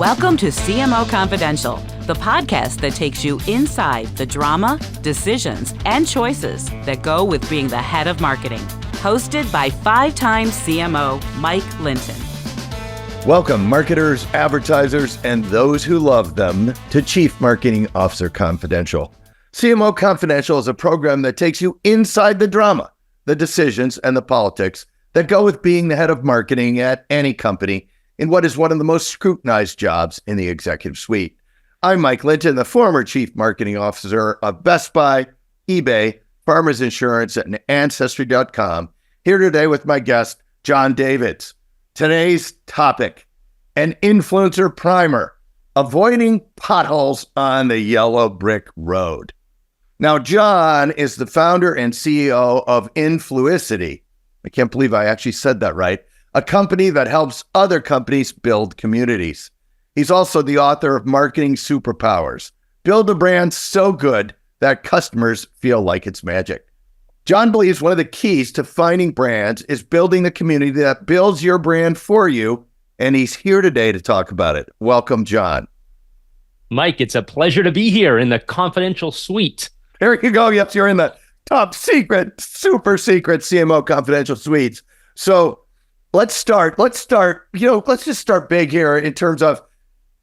Welcome to CMO Confidential, the podcast that takes you inside the drama, decisions, and choices that go with being the head of marketing. Hosted by five-time CMO Mike Linton. Welcome, marketers, advertisers, and those who love them to Chief Marketing Officer Confidential. CMO Confidential is a program that takes you inside the drama, the decisions, and the politics that go with being the head of marketing at any company in what is one of the most scrutinized jobs in the executive suite. I'm Mike Linton, the former Chief Marketing Officer of Best Buy, eBay, Farmers Insurance, and Ancestry.com, here today with my guest, Jon Davids. Today's topic, an influencer primer, avoiding potholes on the yellow brick road. Now, Jon is the founder and CEO of Influicity. I can't believe I actually said that right. A company that helps other companies build communities. He's also the author of Marketing Superpowers. Build a brand so good that customers feel like it's magic. Jon believes one of the keys to finding brands is building the community that builds your brand for you, and he's here today to talk about it. Welcome, Jon. Mike, it's a pleasure to be here in the confidential suite. There you go. Yes, you're in the top secret, super secret CMO Confidential suites. So let's just start big here in terms of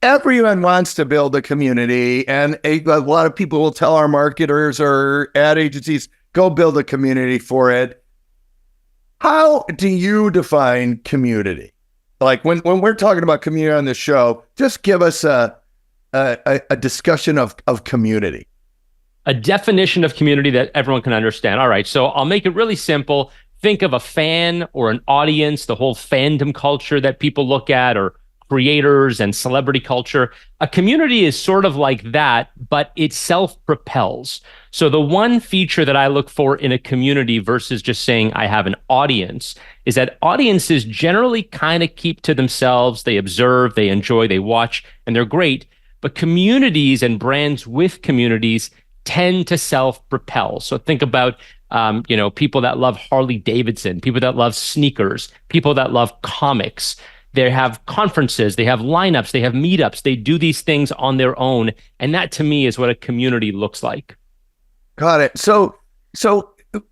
everyone wants to build a community, and a lot of people will tell our marketers or ad agencies, go build a community for it. How do you define community? Like when we're talking about community on this show, just give us a discussion of community. A definition of community that everyone can understand. All right, so I'll make it really simple. Think of a fan or an audience, the whole fandom culture that people look at, or creators and celebrity culture. A community is sort of like that, but it self-propels. So the one feature that I look for in a community versus just saying I have an audience is that audiences generally kind of keep to themselves. They observe, they enjoy, they watch, and they're great. But communities and brands with communities tend to self-propel. So think about people that love Harley Davidson, people that love sneakers, people that love comics. They have conferences, they have lineups, they have meetups, they do these things on their own. And that to me is what a community looks like. Got it. So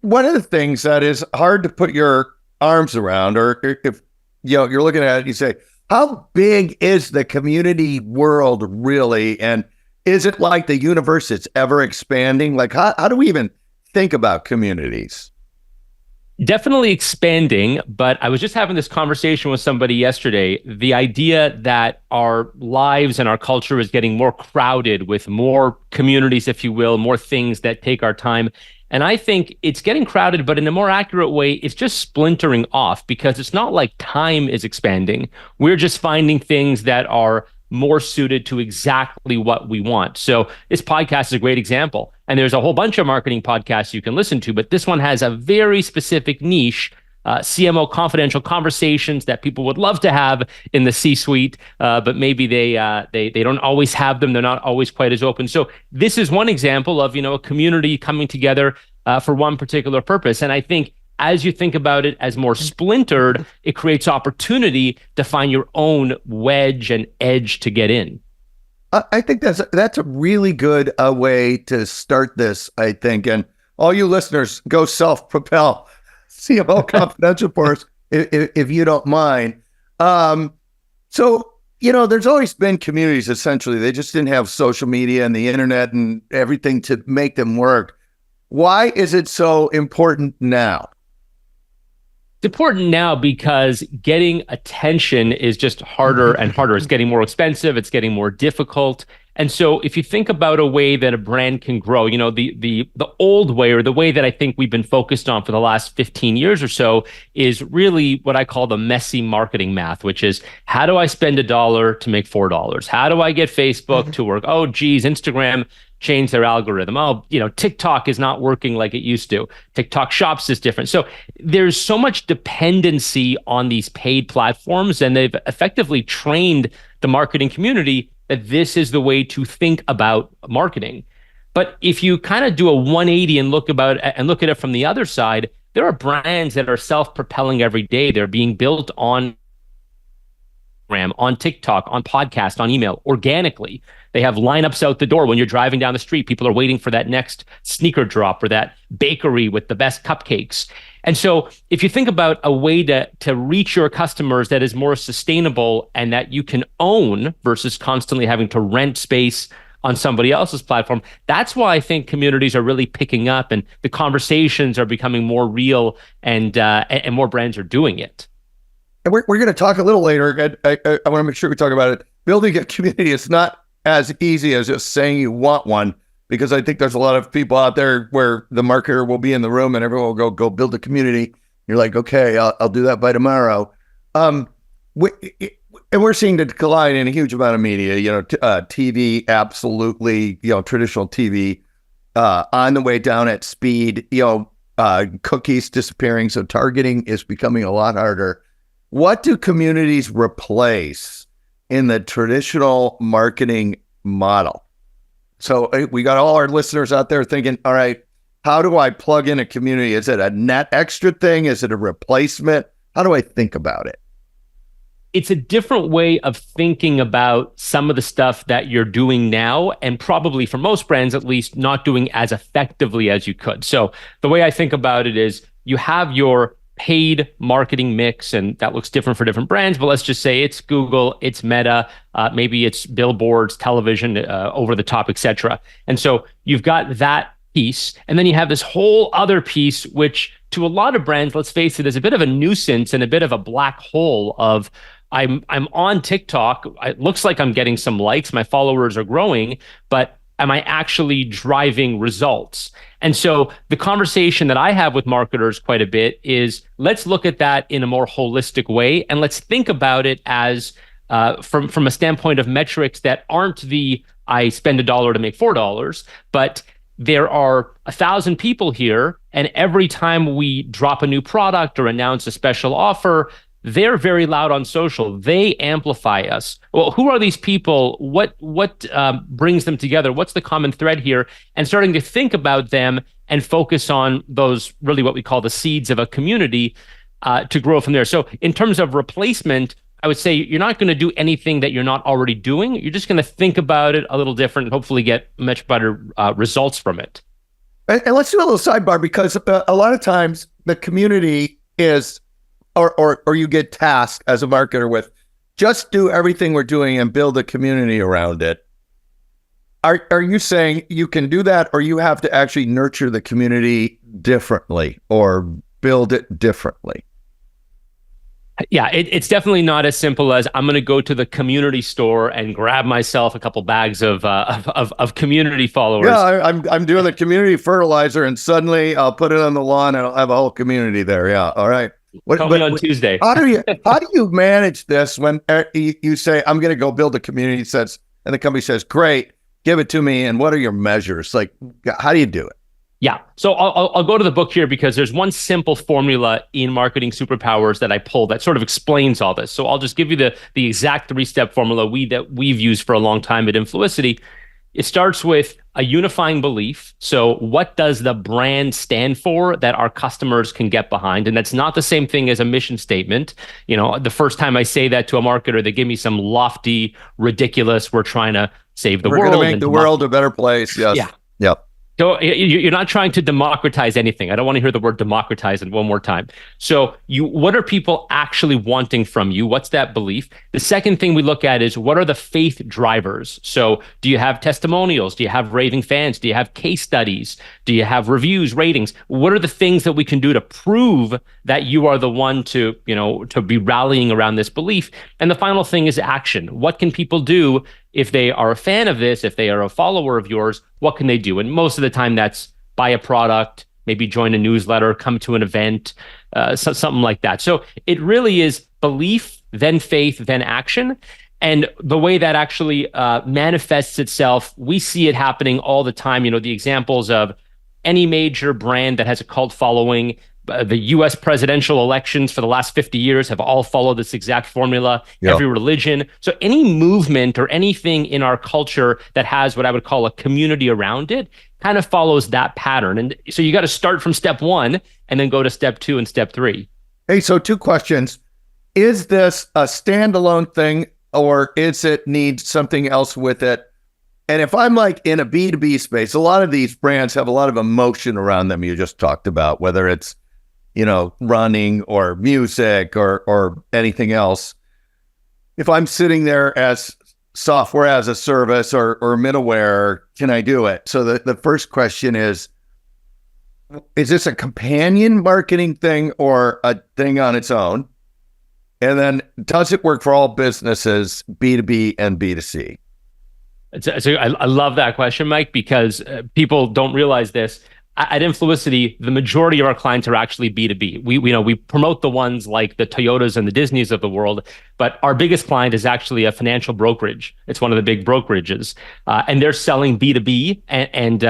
one of the things that is hard to put your arms around, or if you're looking at it, you say, how big is the community world really? And is it like the universe that's ever expanding? Like how do we even think about communities? Definitely expanding, but I was just having this conversation with somebody yesterday. The idea that our lives and our culture is getting more crowded with more communities, if you will, more things that take our time. And I think it's getting crowded, but in a more accurate way, it's just splintering off, because it's not like time is expanding. We're just finding things that are more suited to exactly what we want. So this podcast is a great example. And there's a whole bunch of marketing podcasts you can listen to, but this one has a very specific niche, CMO Confidential conversations that people would love to have in the C-suite, but maybe they don't always have them. They're not always quite as open. So this is one example of a community coming together for one particular purpose. And I think as you think about it as more splintered, it creates opportunity to find your own wedge and edge to get in. I think that's a really good way to start this, I think. And all you listeners, go self-propel CMO Confidential for us, if you don't mind. So, there's always been communities, essentially. They just didn't have social media and the internet and everything to make them work. Why is it so important now? It's important now because getting attention is just harder and harder. It's getting more expensive. It's getting more difficult. And so if you think about a way that a brand can grow, the old way, or the way that I think we've been focused on for the last 15 years or so, is really what I call the messy marketing math, which is, how do I spend $1 to make $4? How do I get Facebook to work? Oh, geez, Instagram changed their algorithm. Oh, TikTok is not working like it used to. TikTok Shops is different. So there's so much dependency on these paid platforms, and they've effectively trained the marketing community that this is the way to think about marketing. But if you kind of do a 180 and look at it from the other side, there are brands that are self-propelling every day. They're being built on Instagram, on TikTok, on podcast, on email, organically. They have lineups out the door when you're driving down the street. People are waiting for that next sneaker drop or that bakery with the best cupcakes. And so if you think about a way to reach your customers that is more sustainable and that you can own versus constantly having to rent space on somebody else's platform, that's why I think communities are really picking up and the conversations are becoming more real and more brands are doing it. And we're going to talk a little later. I want to make sure we talk about it. Building a community is not as easy as just saying you want one, because I think there's a lot of people out there where the marketer will be in the room and everyone will go build a community. You're like, okay, I'll do that by tomorrow. And we're seeing the decline in a huge amount of media, TV, absolutely, traditional TV, on the way down at speed, cookies disappearing. So targeting is becoming a lot harder. What do communities replace in the traditional marketing model? So we got all our listeners out there thinking, all right, how do I plug in a community? Is it a net extra thing? Is it a replacement? How do I think about it? It's a different way of thinking about some of the stuff that you're doing now, and probably for most brands, at least, not doing as effectively as you could. So the way I think about it is you have your paid marketing mix, and that looks different for different brands, but let's just say it's Google, it's Meta, maybe it's billboards, television, over the top, etc. And so you've got that piece, and then you have this whole other piece, which to a lot of brands, let's face it, is a bit of a nuisance and a bit of a black hole of I'm on TikTok. It looks like I'm getting some likes. My followers are growing, but am I actually driving results? And so the conversation that I have with marketers quite a bit is, let's look at that in a more holistic way. And let's think about it as from a standpoint of metrics that aren't I spend $1 to make $4, but there are 1,000 people here. And every time we drop a new product or announce a special offer, they're very loud on social. They amplify us. Well, who are these people? What brings them together? What's the common thread here? And starting to think about them and focus on those, really what we call the seeds of a community, to grow from there. So in terms of replacement, I would say you're not going to do anything that you're not already doing. You're just going to think about it a little different and hopefully get much better results from it. And let's do a little sidebar, because a lot of times the community is, or you get tasked as a marketer with, just do everything we're doing and build a community around it. Are you saying you can do that, or you have to actually nurture the community differently or build it differently? Yeah, it's definitely not as simple as I'm going to go to the community store and grab myself a couple bags of community followers. Yeah, I'm doing the community fertilizer, and suddenly I'll put it on the lawn and I'll have a whole community there. Yeah, all right. Call me on Tuesday. How do you manage this when you say, I'm going to go build a community, and the company says, great, give it to me, and what are your measures? Like, how do you do it? Yeah. So I'll go to the book here, because there's one simple formula in Marketing Superpowers that I pulled that sort of explains all this. So I'll just give you the exact 3-step formula we've used for a long time at Influicity. It starts with a unifying belief. So what does the brand stand for that our customers can get behind? And that's not the same thing as a mission statement. The first time I say that to a marketer, they give me some lofty, ridiculous, we're trying to save the world. We're going to make the world a better place. Yes. Yeah. Yep. So you're not trying to democratize anything. I don't want to hear the word democratize it one more time. So what are people actually wanting from you? What's that belief? The second thing we look at is, what are the faith drivers? So do you have testimonials? Do you have raving fans? Do you have case studies? Do you have reviews, ratings? What are the things that we can do to prove that you are the one to be rallying around this belief? And the final thing is action. What can people do if they are a fan of this, if they are a follower of yours? What can they do? And most of the time that's buy a product, maybe join a newsletter, come to an event, something like that. So it really is belief, then faith, then action. And the way that actually manifests itself, we see it happening all the time. The examples of any major brand that has a cult following, the US presidential elections for the last 50 years have all followed this exact formula. Yep. Every religion. So any movement or anything in our culture that has what I would call a community around it kind of follows that pattern. And so you got to start from step 1 and then go to step 2 and step 3. Hey, so 2 questions. is this a standalone thing, or is it need something else with it? And if I'm like in a B2B space, a lot of these brands have a lot of emotion around them you just talked about, whether it's, running or music or anything else. If I'm sitting there as software as a service or middleware, can I do it? So the first question is this a companion marketing thing or a thing on its own? And then does it work for all businesses, B2B and B2C? I love that question, Mike, because people don't realize this. At Influicity, the majority of our clients are actually B2B. We promote the ones like the Toyotas and the Disneys of the world, but our biggest client is actually a financial brokerage. It's one of the big brokerages, and they're selling B2B and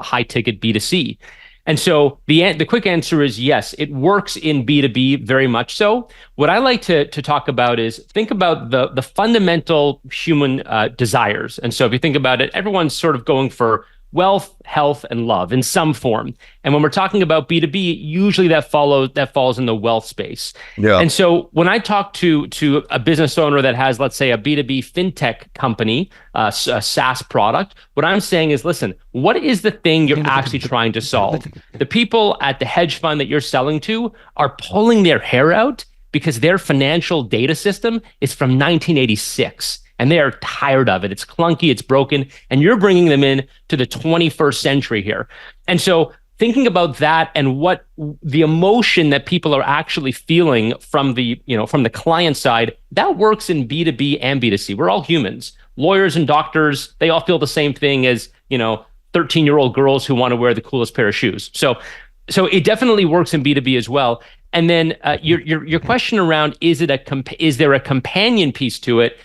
high ticket B2C. And so the quick answer is yes, it works in B2B very much so. What I like to talk about is think about the fundamental human desires. And so if you think about it, everyone's sort of going for wealth, health, and love in some form. And when we're talking about B2B, usually that falls in the wealth space. Yeah. And so when I talk to a business owner that has, let's say, a B2B fintech company, a SaaS product, what I'm saying is, listen, what is the thing you're actually trying to solve? The people at the hedge fund that you're selling to are pulling their hair out because their financial data system is from 1986. And they are tired of it. It's clunky, it's broken, and you're bringing them in to the 21st century here. And so thinking about that and what the emotion that people are actually feeling from the client side, that works in B2B and B2C. We're all humans. Lawyers and doctors, they all feel the same thing as, 13-year-old girls who want to wear the coolest pair of shoes. So it definitely works in B2B as well. And then your question around, is there a companion piece to it?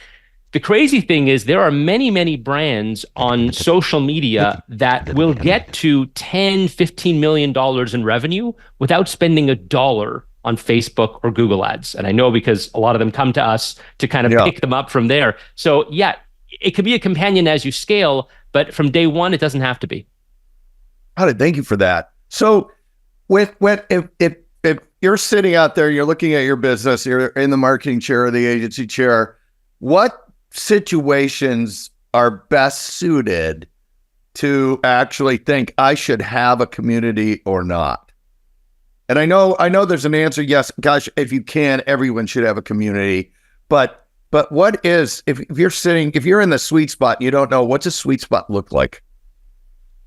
The crazy thing is there are many, many brands on social media that will get to $10, $15 million in revenue without spending $1 on Facebook or Google ads. And I know because a lot of them come to us to kind of pick them up from there. So yeah, it could be a companion as you scale, but from day one, it doesn't have to be. Thank you for that. So if you're sitting out there, you're looking at your business, you're in the marketing chair or the agency chair, what situations are best suited to actually think I should have a community or not? And I know there's an answer. Yes, gosh, if you can, everyone should have a community. But what is, if you're in the sweet spot and you don't know, what's a sweet spot look like?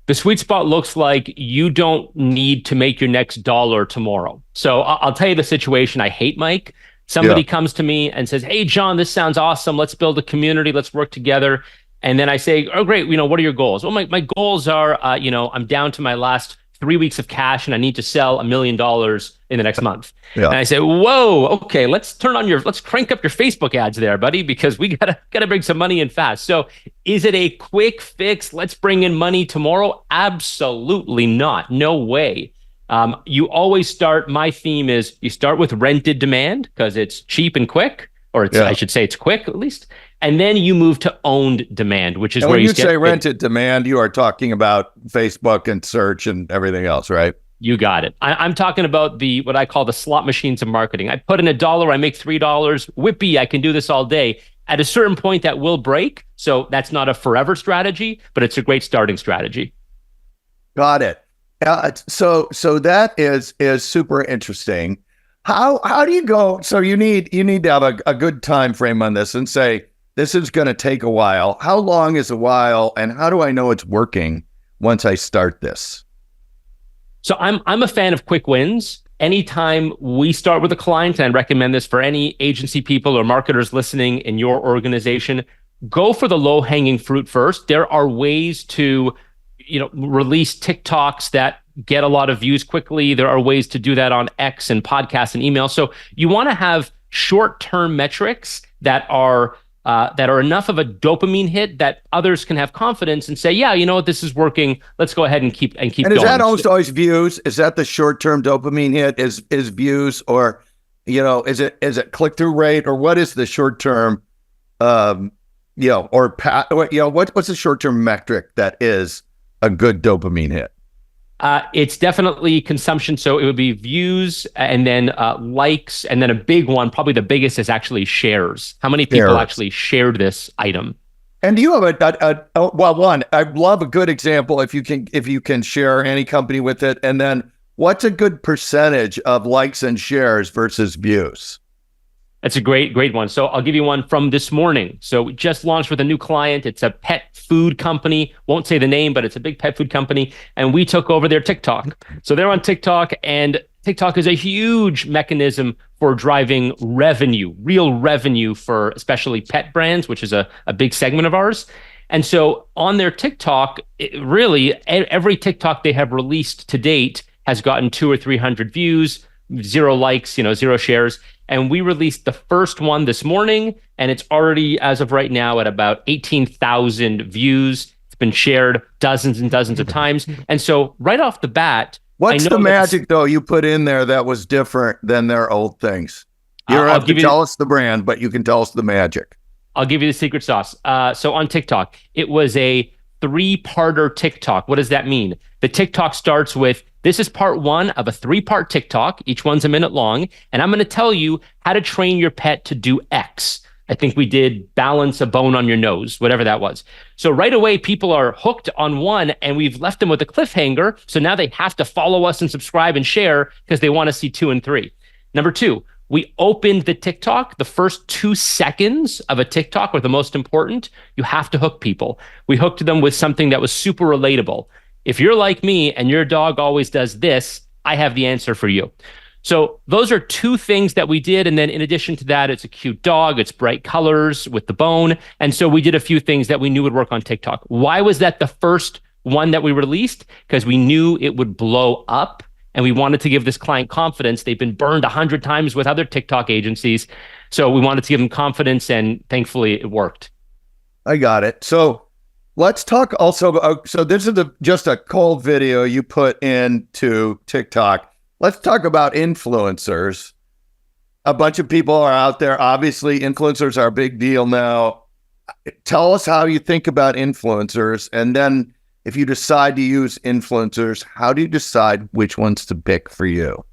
The sweet spot looks like you don't need to make your next dollar tomorrow. So I'll tell you the situation I hate, Mike. Somebody comes to me and says, "Hey, Jon, this sounds awesome. Let's build a community. Let's work together." And then I say, "Oh, great. What are your goals?" Well, my goals are, I'm down to my last 3 weeks of cash and I need to sell $1 million in the next month. Yeah. And I say, "Whoa, okay, let's crank up your Facebook ads there, buddy, because we gotta bring some money in fast." So is it a quick fix? Let's bring in money tomorrow? Absolutely not. No way. You always start, my theme is you start with rented demand because it's cheap and quick, or I should say it's quick at least. And then you move to owned demand, which is where you say rented demand, you are talking about Facebook and search and everything else, right? You got it. I'm talking about what I call the slot machines of marketing. I put in $1, I make $3. Whippy, I can do this all day. At a certain point that will break. So that's not a forever strategy, but it's a great starting strategy. Got it. So that is super interesting. How do you go? So you need to have a good time frame on this and say, this is going to take a while. How long is a while? And how do I know it's working once I start this? So I'm a fan of quick wins. Anytime we start with a client, and I recommend this for any agency people or marketers listening in your organization, go for the low hanging fruit first. There are ways to release TikToks that get a lot of views quickly. There are ways to do that on X and podcasts and email. So you want to have short-term metrics that are enough of a dopamine hit that others can have confidence and say, yeah, you know what, this is working. Let's go ahead and keep going. And is that always views? Is that the short-term dopamine hit? Is views, or is it click-through rate, or what is the short-term what's the short-term metric that is a good dopamine hit? It's definitely consumption. So it would be views and then likes. And then a big one, probably the biggest, is actually shares. How many people actually shared this item? And do you have one, I love a good example if you can share any company with it. And then what's a good percentage of likes and shares versus views? That's a great one. So I'll give you one from this morning. So we just launched with a new client. It's a pet food company. Won't say the name, but it's a big pet food company. And we took over their TikTok. So they're on TikTok, and TikTok is a huge mechanism for driving revenue, real revenue for especially pet brands, which is a big segment of ours. And so on their TikTok, really every TikTok they have released to date has gotten 200 or 300 views, 0 likes, 0 shares. And we released the first one this morning, and it's already, as of right now, at about 18,000 views. It's been shared dozens and dozens of times. And so right off the bat, what's the magic, though, you put in there that was different than their old things? You don't have to tell us the brand, but you can tell us the magic. I'll give you the secret sauce. So on TikTok, it was a 3-parter TikTok. What does that mean? The TikTok starts with, this is part 1 of a 3-part TikTok. Each one's a minute long. And I'm going to tell you how to train your pet to do X. I think we did balance a bone on your nose, whatever that was. So right away, people are hooked on one, and we've left them with a cliffhanger. So now they have to follow us and subscribe and share because they want to see 2 and 3. Number 2, we opened the TikTok. The first 2 seconds of a TikTok were the most important. You have to hook people. We hooked them with something that was super relatable. If you're like me and your dog always does this, I have the answer for you. So those are 2 things that we did. And then in addition to that, it's a cute dog. It's bright colors with the bone. And so we did a few things that we knew would work on TikTok. Why was that the first one that we released? Because we knew it would blow up. And we wanted to give this client confidence. They've been burned 100 times with other TikTok agencies. So we wanted to give them confidence, and thankfully it worked. I got it. So let's talk also about, so this is just a cold video you put into TikTok. Let's talk about influencers. A bunch of people are out there. Obviously, influencers are a big deal now. Tell us how you think about influencers. And then if you decide to use influencers, how do you decide which ones to pick for you?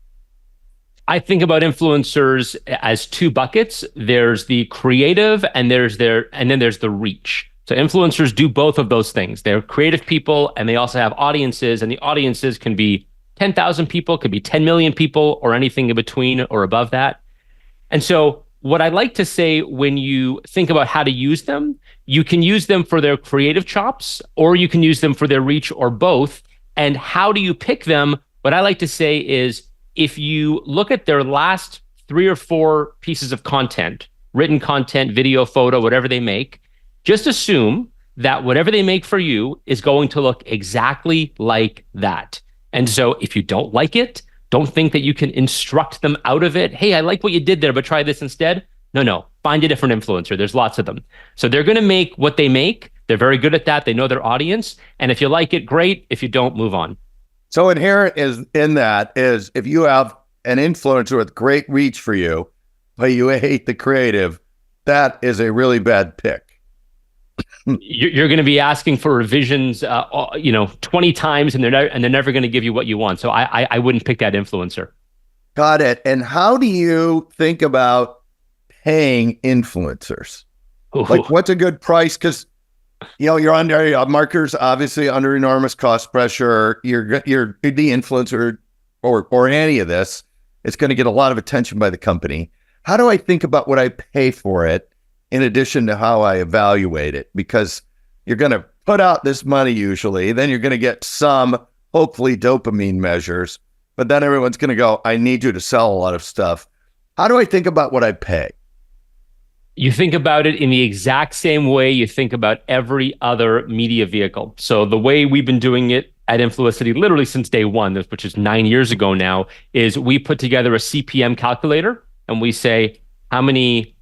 I think about influencers as 2 buckets. There's the creative, and then there's the reach. So influencers do both of those things. They're creative people, and they also have audiences, and the audiences can be 10,000 people, could be 10 million people, or anything in between or above that. And so what I like to say when you think about how to use them, you can use them for their creative chops, or you can use them for their reach, or both. And how do you pick them? What I like to say is, if you look at their last 3 or 4 pieces of content, written content, video, photo, whatever they make, just assume that whatever they make for you is going to look exactly like that. And so if you don't like it, don't think that you can instruct them out of it. Hey, I like what you did there, but try this instead. No. Find a different influencer. There's lots of them. So they're going to make what they make. They're very good at that. They know their audience. And if you like it, great. If you don't, move on. So inherent in that is, if you have an influencer with great reach for you, but you hate the creative, that is a really bad pick. You're going to be asking for revisions, 20 times, and they're never going to give you what you want. So I wouldn't pick that influencer. Got it. And how do you think about paying influencers? Ooh. Like, what's a good price? Because you're under marketers, obviously under enormous cost pressure. You're the influencer or any of this. It's going to get a lot of attention by the company. How do I think about what I pay for it, in addition to how I evaluate it? Because you're going to put out this money usually, then you're going to get some, hopefully, dopamine measures, but then everyone's going to go, I need you to sell a lot of stuff. How do I think about what I pay? You think about it in the exact same way you think about every other media vehicle. So the way we've been doing it at Influicity, literally since day one, which is 9 years ago now, is we put together a CPM calculator, and we say, how many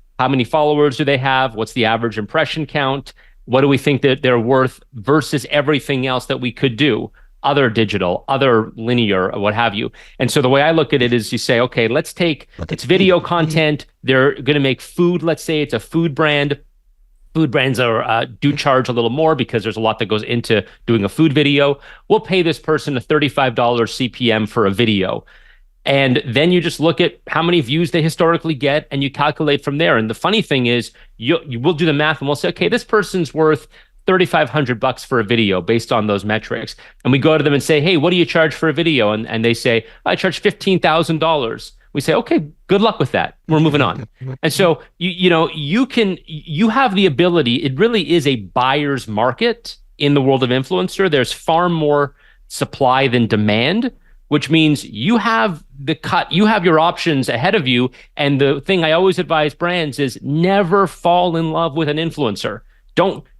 followers do they have? What's the average impression count? What do we think that they're worth versus everything else that we could do? Other digital, other linear, what have you. And so the way I look at it is, you say, okay, let's take, it's video content. They're going to make food. Let's say it's a food brand. food brands do charge a little more because there's a lot that goes into doing a food video. We'll pay this person a $35 CPM for a video. And then you just look at how many views they historically get and you calculate from there. And the funny thing is you will do the math and we'll say, okay, this person's worth $3,500 for a video based on those metrics. And we go to them and say, hey, what do you charge for a video? And they say, I charge $15,000. We say, okay, good luck with that. We're moving on. And so, you have the ability, it really is a buyer's market in the world of influencer. There's far more supply than demand, which means you have your options ahead of you. And the thing I always advise brands is never fall in love with an influencer.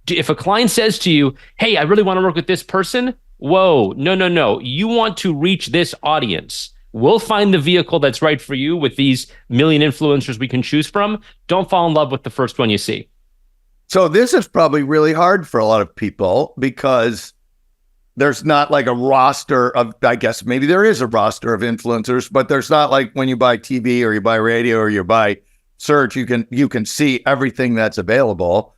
If a client says to you, hey, I really want to work with this person. Whoa, no. You want to reach this audience. We'll find the vehicle that's right for you with these million influencers we can choose from. Don't fall in love with the first one you see. So this is probably really hard for a lot of people because there's not like a roster of, I guess maybe there is a roster of influencers, but there's not like when you buy TV or you buy radio or you buy search, you can see everything that's available.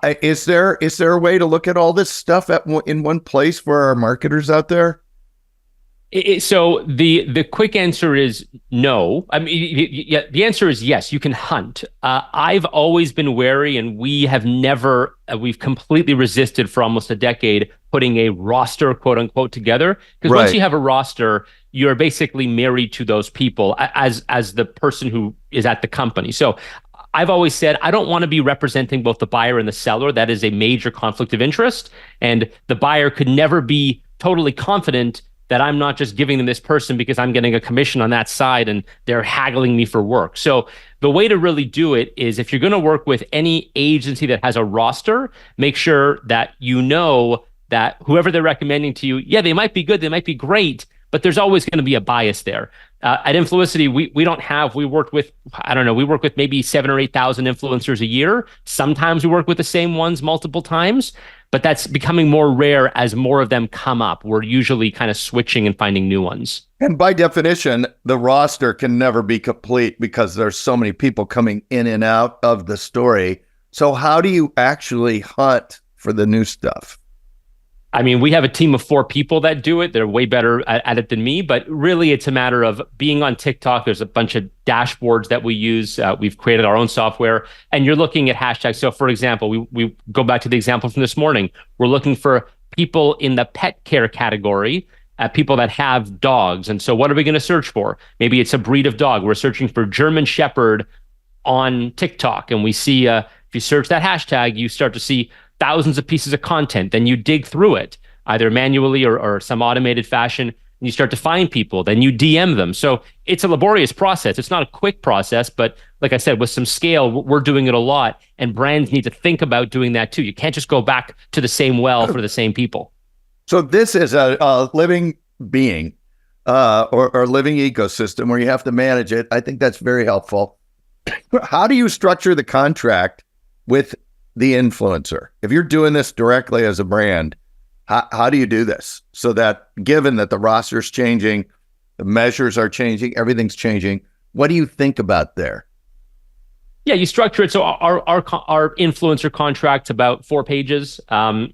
Is there a way to look at all this stuff in one place for our marketers out there? So the quick answer is no. I mean, the answer is yes. You can hunt. I've always been wary, and we've completely resisted for almost a decade putting a roster, quote unquote, together. Because once you have a roster, you're basically married to those people as the person who is at the company. So I've always said, I don't want to be representing both the buyer and the seller. That is a major conflict of interest. And the buyer could never be totally confident that I'm not just giving them this person because I'm getting a commission on that side and they're haggling me for work. So the way to really do it is if you're going to work with any agency that has a roster, make sure that you know that whoever they're recommending to you, yeah, they might be good, they might be great, but there's always going to be a bias there. At Influicity, we work with maybe 7,000 or 8,000 influencers a year. Sometimes we work with the same ones multiple times, but that's becoming more rare as more of them come up. We're usually kind of switching and finding new ones. And by definition, the roster can never be complete because there's so many people coming in and out of the story. So how do you actually hunt for the new stuff? I mean, we have a team of 4 people that do it. They're way better at it than me, but really it's a matter of being on TikTok. There's a bunch of dashboards that we use. We've created our own software and you're looking at hashtags. So for example, we go back to the example from this morning. We're looking for people in the pet care category, people that have dogs. And so what are we going to search for? Maybe it's a breed of dog. We're searching for German Shepherd on TikTok. And we see, if you search that hashtag, you start to see thousands of pieces of content. Then you dig through it, either manually or some automated fashion, and you start to find people. Then you DM them. So it's a laborious process. It's not a quick process, but like I said, with some scale, we're doing it a lot. And brands need to think about doing that too. You can't just go back to the same well for the same people. So this is a living being or living ecosystem where you have to manage it. I think that's very helpful. How do you structure the contract with the influencer? If you're doing this directly as a brand, how do you do this so that given that the roster's changing, the measures are changing, everything's changing, what do you think about there? Yeah, you structure it. So our influencer contract's about 4 pages. We're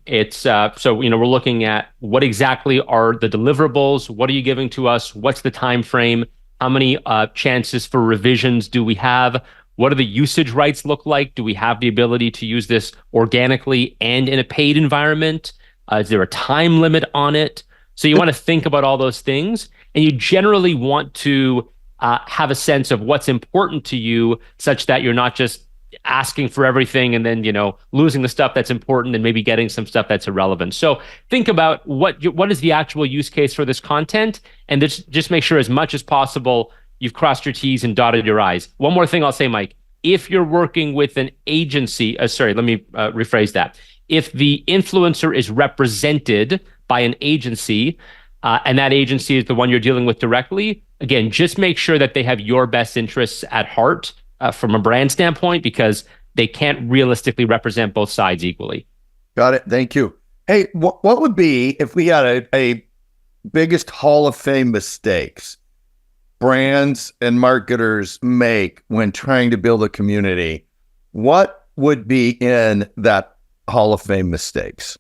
looking at what exactly are the deliverables? What are you giving to us? What's the time frame? How many chances for revisions do we have? What do the usage rights look like? Do we have the ability to use this organically and in a paid environment? Is there a time limit on it? So you want to think about all those things, and you generally want to have a sense of what's important to you such that you're not just asking for everything and then, losing the stuff that's important and maybe getting some stuff that's irrelevant. So think about what is the actual use case for this content, and just make sure as much as possible you've crossed your T's and dotted your I's. One more thing I'll say, Mike, if you're working with an agency, let me rephrase that. If the influencer is represented by an agency, and that agency is the one you're dealing with directly, again, just make sure that they have your best interests at heart from a brand standpoint, because they can't realistically represent both sides equally. Got it. Thank you. Hey, what would be, if we had a biggest Hall of Fame mistakes brands and marketers make when trying to build a community? What would be in that Hall of Fame mistakes?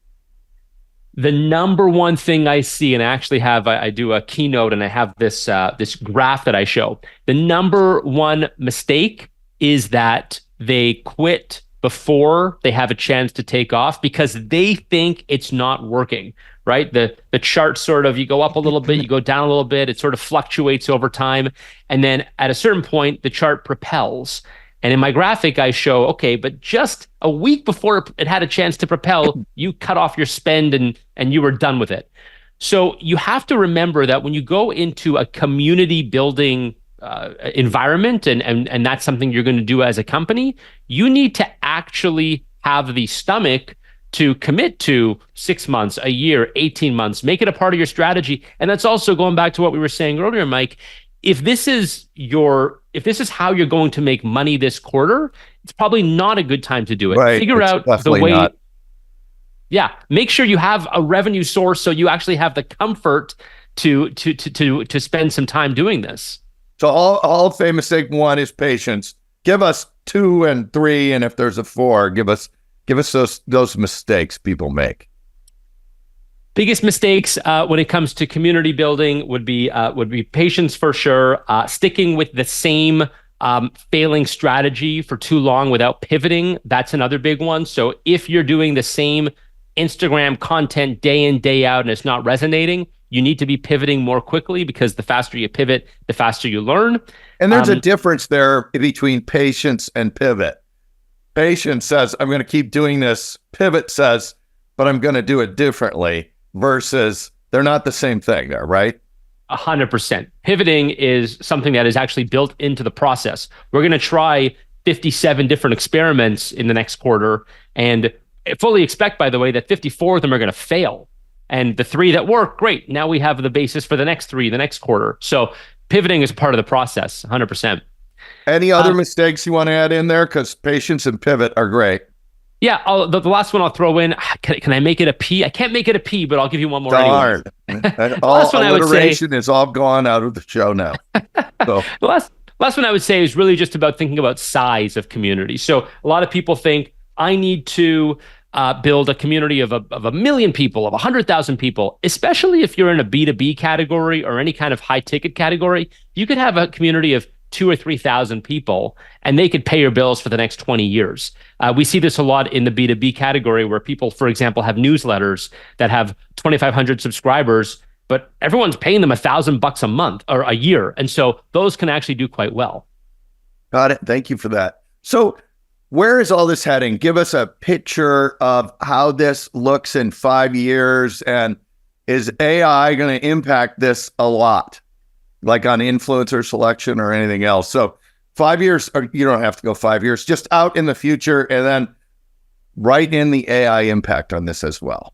The number one thing I see, and I actually have, I do a keynote and I have this this graph that I show. The number one mistake is that they quit before they have a chance to take off because they think it's not working, right? The chart sort of, you go up a little bit, you go down a little bit, it sort of fluctuates over time. And then at a certain point, the chart propels. And in my graphic, I show, okay, but just a week before it had a chance to propel, you cut off your spend and you were done with it. So you have to remember that when you go into a community building environment, and that's something you're going to do as a company, you need to actually have the stomach to commit to 6 months, a year, 18 months, make it a part of your strategy. And that's also going back to what we were saying earlier, Mike. If this is how you're going to make money this quarter, it's probably not a good time to do it. Right. Figure It's out the definitely way. not. Yeah, make sure you have a revenue source so you actually have the comfort to spend some time doing this. So all of Fame mistake 1 is patience. Give us 2 and 3, and if there's a 4, give us those mistakes people make. Biggest mistakes when it comes to community building would be patience for sure. Sticking with the same failing strategy for too long without pivoting, that's another big one. So if you're doing the same Instagram content day in, day out, and it's not resonating, you need to be pivoting more quickly because the faster you pivot, the faster you learn. And there's a difference there between patience and pivot. Patience says, I'm going to keep doing this. Pivot says, but I'm going to do it differently. Versus they're not the same thing there, right? 100%. Pivoting is something that is actually built into the process. We're going to try 57 different experiments in the next quarter, and fully expect, by the way, that 54 of them are going to fail. And the 3 that work, great. Now we have the basis for the next 3, the next quarter. So pivoting is part of the process, 100%. Any other mistakes you want to add in there? Because patience and pivot are great. Yeah, the last one I'll throw in. Can I make it a P? I can't make it a P, but I'll give you one more. Darn. Anyway. All alliteration is all gone out of the show now. So the last one I would say is really just about thinking about size of community. So a lot of people think I need to build a community of a million people, of 100,000 people, especially if you're in a B2B category or any kind of high ticket category. You could have a community of 2,000 or 3,000 people, and they could pay your bills for the next 20 years. We see this a lot in the B2B category where people, for example, have newsletters that have 2,500 subscribers, but everyone's paying them $1,000 a month or a year. And so those can actually do quite well. Got it. Thank you for that. So where is all this heading? Give us a picture of how this looks in 5 years, and is AI going to impact this a lot? Like on influencer selection or anything else. So 5 years, or you don't have to go 5 years, just out in the future, and then write in the AI impact on this as well.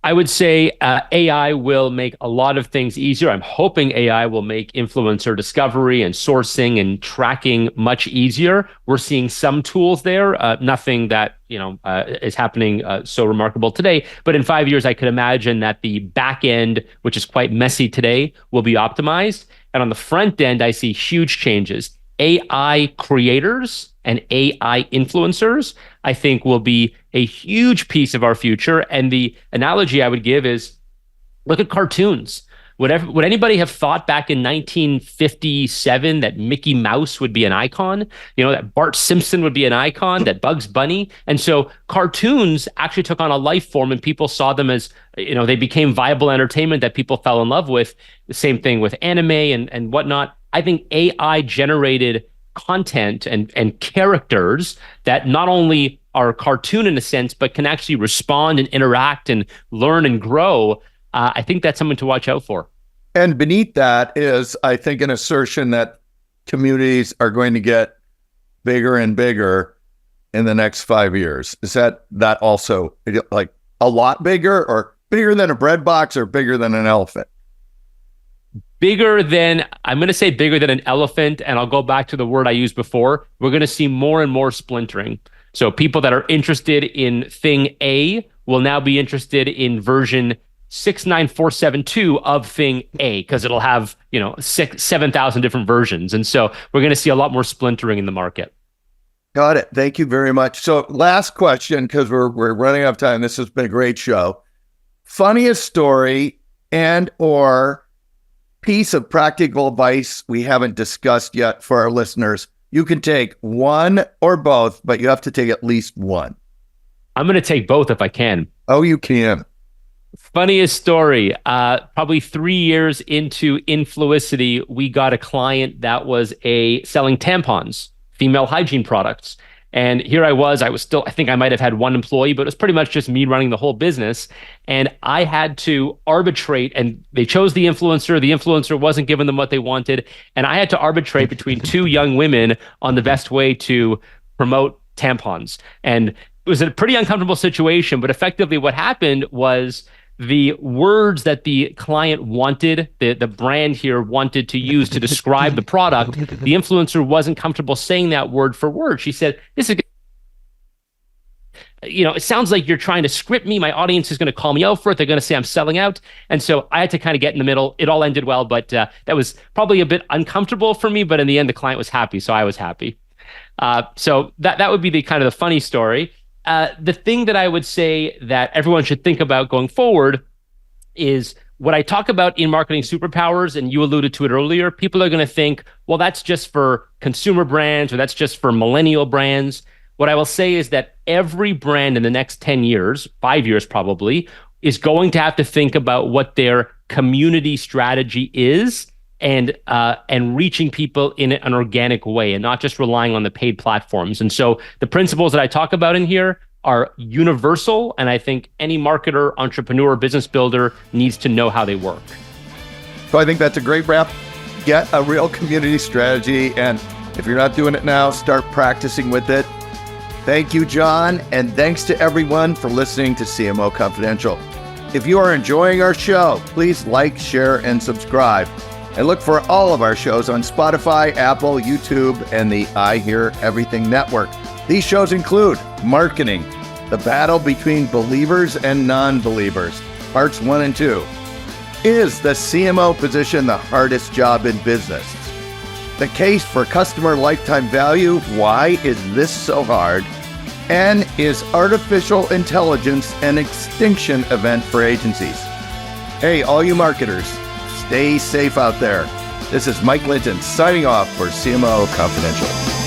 I would say AI will make a lot of things easier. I'm hoping AI will make influencer discovery and sourcing and tracking much easier. We're seeing some tools there, nothing that is happening so remarkable today. But in 5 years, I could imagine that the back end, which is quite messy today, will be optimized. And on the front end, I see huge changes. AI creators and AI influencers, I think, will be a huge piece of our future. And the analogy I would give is, look at cartoons. Would anybody have thought back in 1957 that Mickey Mouse would be an icon? That Bart Simpson would be an icon, that Bugs Bunny. And so cartoons actually took on a life form, and people saw them as, they became viable entertainment that people fell in love with. The same thing with anime and whatnot. I think AI generated content and characters that not only are cartoon in a sense, but can actually respond and interact and learn and grow. I think that's something to watch out for. And beneath that is, I think, an assertion that communities are going to get bigger and bigger in the next 5 years. Is that also like a lot bigger, or bigger than a bread box, or bigger than an elephant? I'm going to say bigger than an elephant, and I'll go back to the word I used before. We're going to see more and more splintering. So people that are interested in thing A will now be interested in version 69472 of thing A, because it'll have 7,000 different versions. And so we're going to see a lot more splintering in the market. Got it. Thank you very much. So last question, because we're running out of time. This has been a great show. Funniest story and or piece of practical advice we haven't discussed yet for our listeners. You can take one or both, but you have to take at least one. I'm going to take both if I can. Oh, you can. Funniest story, probably 3 years into Influicity, we got a client that was selling tampons, female hygiene products. And here I think I might have had one employee, but it was pretty much just me running the whole business. And I had to arbitrate, and they chose the influencer. The influencer wasn't giving them what they wanted. And I had to arbitrate between two young women on the best way to promote tampons. And it was a pretty uncomfortable situation, but effectively what happened was the words that the client wanted, the brand here wanted to use to describe the product, the influencer wasn't comfortable saying that word for word. She said, "This is, it sounds like you're trying to script me. My audience is going to call me out for it. They're going to say I'm selling out." And so I had to kind of get in the middle. It all ended well, but that was probably a bit uncomfortable for me. But in the end, the client was happy, so I was happy. So that would be the kind of the funny story. The thing that I would say that everyone should think about going forward is what I talk about in Marketing Superpowers, and you alluded to it earlier. People are going to think, well, that's just for consumer brands or that's just for millennial brands. What I will say is that every brand in the next 10 years, 5 years probably, is going to have to think about what their community strategy is and reaching people in an organic way and not just relying on the paid platforms. And so the principles that I talk about in here are universal, and I think any marketer, entrepreneur, business builder needs to know how they work. So I think that's a great wrap. Get a real community strategy, and if you're not doing it now, start practicing with it. Thank you, Jon, and thanks to everyone for listening to CMO Confidential. If you are enjoying our show, please like, share, and subscribe. And look for all of our shows on Spotify, Apple, YouTube, and the I Hear Everything Network. These shows include Marketing, the battle between believers and non-believers, parts 1 and 2. Is the CMO position the hardest job in business? The case for customer lifetime value, why is this so hard? And is artificial intelligence an extinction event for agencies? Hey, all you marketers, stay safe out there. This is Mike Linton signing off for CMO Confidential.